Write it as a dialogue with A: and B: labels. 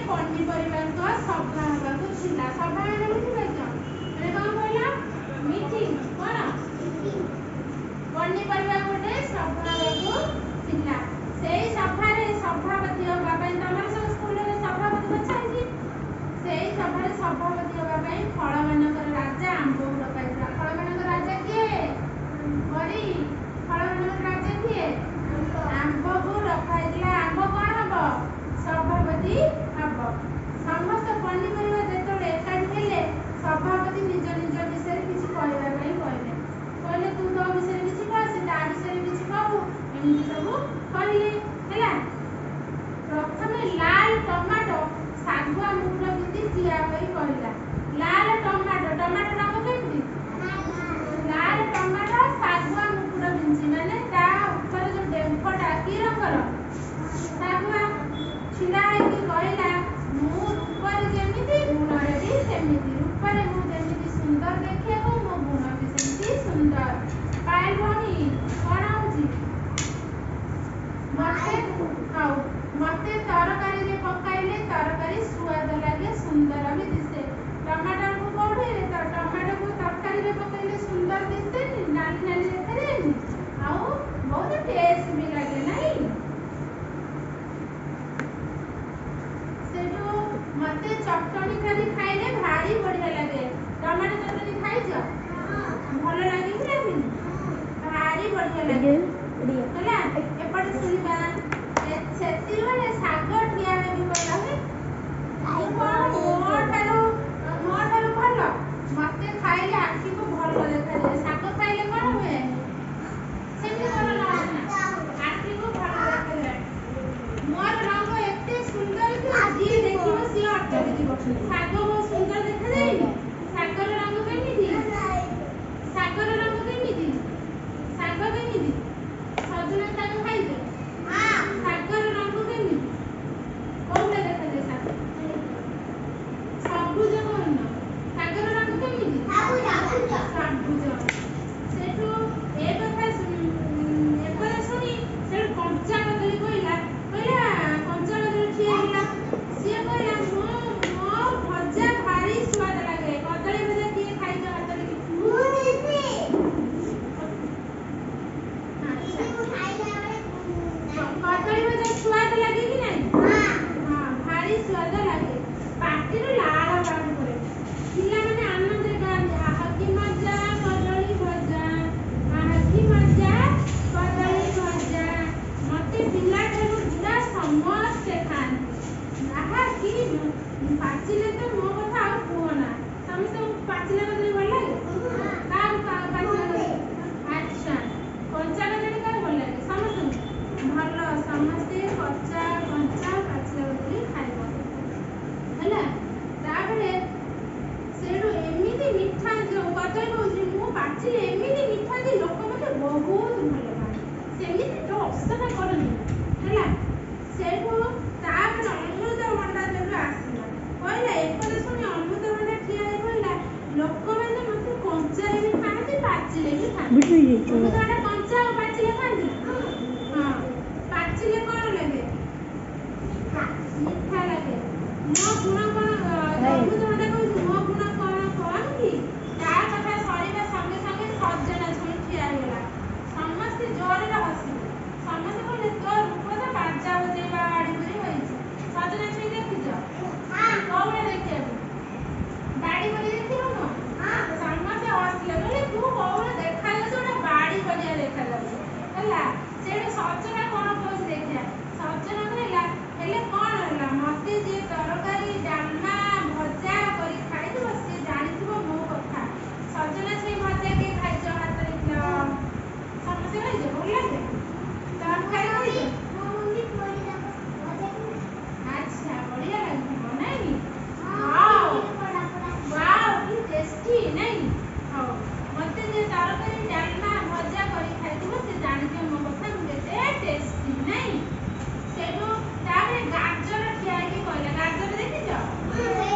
A: ପନିପରିବାଙ୍କ ସଭା ହେବାକୁ ଥିଲା। ସଭା ମାନେ ବୁଝିପାରୁଛ? ମାନେ କ'ଣ କହିଲା? ମିଟିଂ। କ'ଣ? ପନିପରିବା ଗୋଟେ ସଭା ହେବାକୁ ଥିଲା। ସେଇ ସଭାରେ ସଭାପତି ହେବା ପାଇଁ ତମର ସବୁ ସ୍କୁଲରେ ସଭାପତି ବଛା ହେଇଛି। ସେଇ ସଭାରେ ସଭାପତି ହେବା ପାଇଁ ଫଳମାନଙ୍କର ରାଜା ଆମ୍ବକୁ ଡକାଇଥିଲା। ଫଳମାନଙ୍କର ରାଜା କିଏ? ବରି। ଫଳମାନଙ୍କର ରାଜା କିଏ? ଆମ୍ବକୁ ଡକାଇଥିଲା। ଆମ୍ବ କ'ଣ ହବ? ସଭାପତି ହବ। ସମସ୍ତ ପନିପରିବା ଯେତେବେଳେ ଏକାଠି ହେଲେ ସଭାପତି ନିଜ ନିଜ ବିଷୟରେ କିଛି କହିବା ପାଇଁ କହିଲେ। କହିଲେ ତୁ ତୋ ବିଷୟରେ କିଛି କହ, ସେ ତା ବିଷୟରେ କିଛି କହୁ, ଏମିତି ସବୁ କହିଲେ। ହେଲା। ପ୍ରଥମେ ଲାଲ ଟମାଟୋ ଶାଗୁଆ ମୁକୁଟ ପିନ୍ଧି ଠିଆ ହୋଇ କହିଲା। ଲାଲ ଟମାଟୋ, ଟମାଟୋ ରଙ୍ଗ କେମିତି? ଲାଲ ଟମାଟୋ ଶାଗୁଆ ମୁକୁଟ ପିନ୍ଧିଛି, ମାନେ ତା ଉପରେ ଯୋଉ ଡେମ୍ଫଟା କି ରଙ୍ଗର? ଶାଗୁଆ। ଛିଡ଼ା ହେଇକି କହିଲା, ମୁଁ ରୂପରେ ଯେମିତି ଗୁଣରେ ବି ସେମିତି। ରୂପରେ ମୁଁ ଯେମିତି ସୁନ୍ଦର ଦେଖିବାକୁ, ମୋ ଗୁଣ ବି ସେମିତି ସୁନ୍ଦର। ପାଏଲ ଭଉଣୀ କ'ଣ ହଉଛି? ମତେ ତରକାରୀରେ ପକାଇଲେ ତରକାରୀ ସୁଆଦ ଲାଗେ, ସୁନ୍ଦର ବି ଦିଶେ। ଟମାଟୋକୁ କୋଉଠି? ଟମାଟୋକୁ ତରକାରୀରେ ପକାଇଲେ ସୁନ୍ଦର ଦିଶେନି, ନାଲି ନାଲି ଦେଖାଯାଏନି, ଆଉ ବହୁତ ଟେଷ୍ଟ ବି ଲାଗେ, ନାଇଁ? ସେଠୁ ମତେ ଚଟଣି କରି ଖାଇଲେ ଭାରି ବଢିଆ ଲାଗେ। ଟମାଟୋ ଚଟଣି ଖାଇଛ? ଭଲ ଲାଗେ କି ଲାଗେନି? ଭାରି ବଢିଆ ଲାଗେ। ହେଲା। ଏପଟେ ଶୁଣିବା। ସେତିକିବେଳେ ଶାଗ ଠିଆ ହେଇକି କହିଲା, ମୁଁ କ'ଣ ମୋ ଠାରୁ ଭଲ? ମତେ ଖାଇଲେ ଆଖିକୁ ଭଲ ଦେଖାଯାଏ। ଶାଗ ଖାଇଲେ କ'ଣ ହୁଏ? ସେମିତି ଭଲ ଲାଗେ ନା? ଆଖିକୁ ଭଲ ଦେଖାଯାଏ। ମୋର ରଙ୍ଗ ଏତେ ସୁନ୍ଦର କି ଯିଏ ଦେଖିବ ସିଏ ଅଟକି ଯିବ। ଶାଗ ବହୁତ ସୁନ୍ଦର ଦେଖାଯାଏନି? ଶାଗର ରଙ୍ଗ କେମିତି? ଶାଗର ରଙ୍ଗ କେମିତି? ଶାଗ କେମିତି? ସଜନା ଶାଗ ଖାଇଛ? ଶାଗର ରଙ୍ଗ କେମିତି? କୋଉଟା ଦେଖାଯାଏ ଶାଗ? ସବୁଜ ବର୍ଣ୍ଣ। ଶାଗର ରଙ୍ଗ କେମିତି? ସବୁଜ। ସେଠୁ ଏ କଥା ଏପଟେ ଶୁଣି ସେଠୁ କଞ୍ଚା କଦଳୀ କହିଲା, କଞ୍ଚା କଦଳୀ ଠିଆ ହେଇଲା। ସିଏ କହିଲା, ମୋ ଭଜା ଭାରି ସୁଆଦ ଲାଗେ। କଦଳୀ ଭଜା କିଏ ଖାଇଛ? ହାତ ଦେଖି। କଦଳୀ ଭଜା ସୁଆଦ ଲାଗେ କି ନାହିଁ? ହଁ, ଭାରି ସୁଆଦ ଲାଗେ। ପାଟିରୁ ଲାଳ ବାହାରି ପଡେ। ପିଲାମାନେ ଆନନ୍ଦରେ ଗାଆନ୍ତି, ଆହା କି ମଜା କଦଳୀ ଭଜା, ଆହା କି ମଜା କଦଳୀ ଭଜା। ମତେ ପିଲାଠାରୁ ବୁଢା ସମସ୍ତେ ଖାଆନ୍ତି। ଆହା କି ପାଚିଲେ ତ ମୋ କଥା ଆଉ କୁହନା। ସମସ୍ତଙ୍କୁ ପାଚିଲା କଦଳୀ ଭଲ ଲାଗେ? କାହାକୁ ପାଚିଲା କଦଳୀ? ଆଚ୍ଛା, କଞ୍ଚା କଦଳୀ କାହାକୁ ଭଲ ଲାଗେ? ସମସ୍ତଙ୍କୁ ଭଲ। ସମସ୍ତେ କଞ୍ଚା ପାଚିଲା କଦଳୀ ଖାଇବ। ହେଲା। ତାପରେ ସେଠୁ ଏମିତି ମିଠା, ଯୋଉ କଦଳୀ କହୁଛି, ମୁଁ ପାଚିଲେ ଏମିତି ମିଠା ଯେ ଲୋକ ମତେ ବହୁତ ଭଲ ପାଆନ୍ତି। ସେମିତି ତ ଅସନା କରନ୍ତି। ହେଲା। ସେଠୁ ତାପରେ ଅମୃତଭଣ୍ଡା ସେଠୁ ଆସିଲା। କହିଲା, ଏପଟେ ଶୁଣି ଅମୃତଭଣ୍ଡା ଠିଆ ହେଇ କହିଲା, ଲୋକମାନେ ମତେ କଞ୍ଚାରେ ବି ଖାଆନ୍ତି, ପାଚିଲେ ବି ଖାଆନ୍ତି। ଅମୃତଭଣ୍ଡା କଞ୍ଚା ଆଉ ପାଚିଲେ ଖାଆନ୍ତି? ହଁ। ପାଚିଲେ କ'ଣ ଲାଗେ? ମିଠା ଲାଗେ। ମୋ ଗୁଣ କ'ଣ?